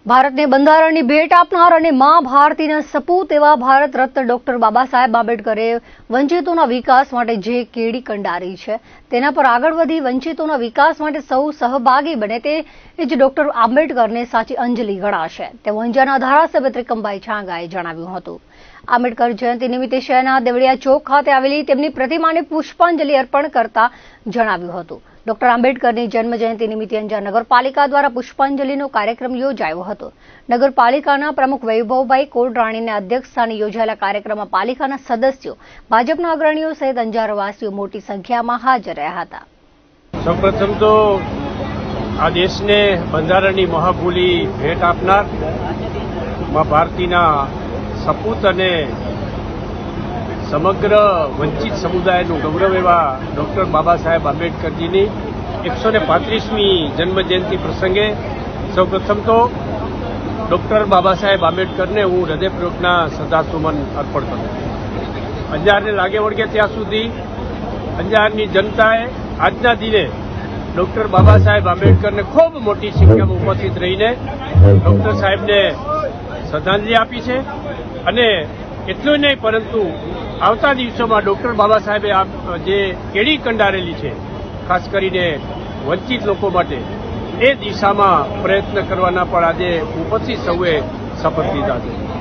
ભારતને બંધારણની ભેટ આપનાર અને મા ભારતીના સપૂત એવા ભારત રત્ન ડોક્ટર બાબા સાહેબ આંબેડકરે વંચિતોના વિકાસ માટે જે કેડી કંડારી છે તેના પર આગળ વધી વંચિતોના વિકાસ માટે સૌ સહભાગી બને તે જ ડોક્ટર આંબેડકરને સાચી અંજલિ ગણાશે તેવું અંજારના ધારાસભ્ય ત્રિકમભાઈ છાંગાએ જણાવ્યું હતું। આંબેડકર જયંતિ નિમિત્તે શહેરના દેવળિયા ચોક ખાતે આવેલી તેમની પ્રતિમાને પુષ્પાંજલિ અર્પણ કરતા જણાવ્યું હતું। ડોક્ટર આંબેડકરની જન્મજયંતિ નિમિત્તે અંજાર નગરપાલિકા દ્વારા પુષ્પાંજલિનો કાર્યક્રમ યોજાયો હતો। નગરપાલિકાના પ્રમુખ વૈભવભાઈ કોડરાણીના અધ્યક્ષસ્થાને યોજાયેલા કાર્યક્રમમાં પાલિકાના સદસ્યો, ભાજપના અગ્રણીઓ સહિત અંજારવાસીઓ મોટી સંખ્યામાં હાજર રહ્યા હતા। સૌપ્રથમ તો આ દેશને બંધારણની મહાભૂલી ભેટ આપનાર મા ભારતીના સપૂત અને સમગ્ર વંચિત સમુદાયનું ગૌરવ એવા ડોક્ટર બાબા સાહેબ આંબેડકરજીની 135મી જન્મજયંતિ પ્રસંગે સૌપ્રથમ તો ડોક્ટર બાબા સાહેબ આંબેડકરને હું હૃદયપૂર્વકના શ્રદ્ધાસુમન અર્પણ કરું છું। અંજારને લાગે વળગે ત્યાં સુધી અંજારની જનતાએ આજના દિને ડોક્ટર બાબા સાહેબ આંબેડકરને ખૂબ મોટી સંખ્યામાં ઉપસ્થિત રહીને ડોક્ટર સાહેબને શ્રદ્ધાંજલિ આપી છે અને એટલું નહીં પરંતુ આવતા દિવસોમાં ડોક્ટર બાબા સાહેબે જે કેડી કંડારેલી છે ખાસ કરીને વંચિત લોકો માટે એ દિશામાં પ્રયત્ન કરવાના પણ આજે ઉપસ્થિત સૌએ શપથ લીધા છે।